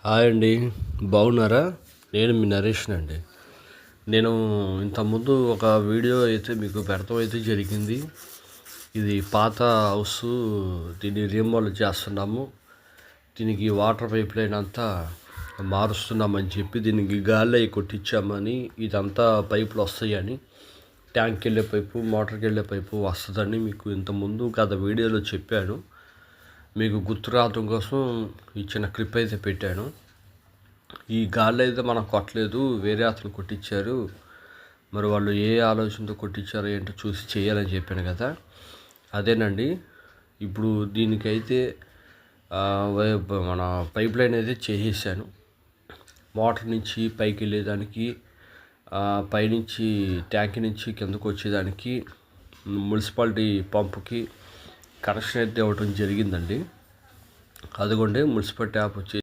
Hi అండి, బాగున్నారా? నేను మీ నరేష్ అండి. నేను ఇంతకుముందు ఒక వీడియో అయితే మీకు పెడతాం అయితే జరిగింది. ఇది పాత హౌస్, దీన్ని రీమోడల్ చేస్తున్నాము. దీనికి వాటర్ పైప్ లైన్ అంతా మారుస్తున్నామని చెప్పి దీనికి గాలి అవి కొట్టించామని, ఇదంతా పైపులు వస్తాయని, ట్యాంక్కి వెళ్ళే పైపు, మోటార్కి వెళ్ళే పైపు వస్తుందని మీకు ఇంతకుముందు గత వీడియోలో చెప్పాను. మీకు గుర్తు రావడం కోసం ఈ చిన్న క్లిప్ అయితే పెట్టాను. ఈ గాలి అయితే మనం కొట్టలేదు, వేరే అతను కొట్టించారు. మరి వాళ్ళు ఏ ఆలోచనతో కొట్టించారో ఏంటో చూసి చేయాలని చెప్పాను కదా, అదేనండి. ఇప్పుడు దీనికైతే మన పైప్ లైన్ అయితే చేసేసాను. మోటార్ నుంచి పైకి వెళ్ళేదానికి, పైనుంచి ట్యాంక్ నుంచి కిందకు వచ్చేదానికి మున్సిపాలిటీ పంపుకి కనెక్షన్ అయితే ఇవ్వడం జరిగిందండి. అదిగోండి మున్సిపల్ ట్యాప్ వచ్చి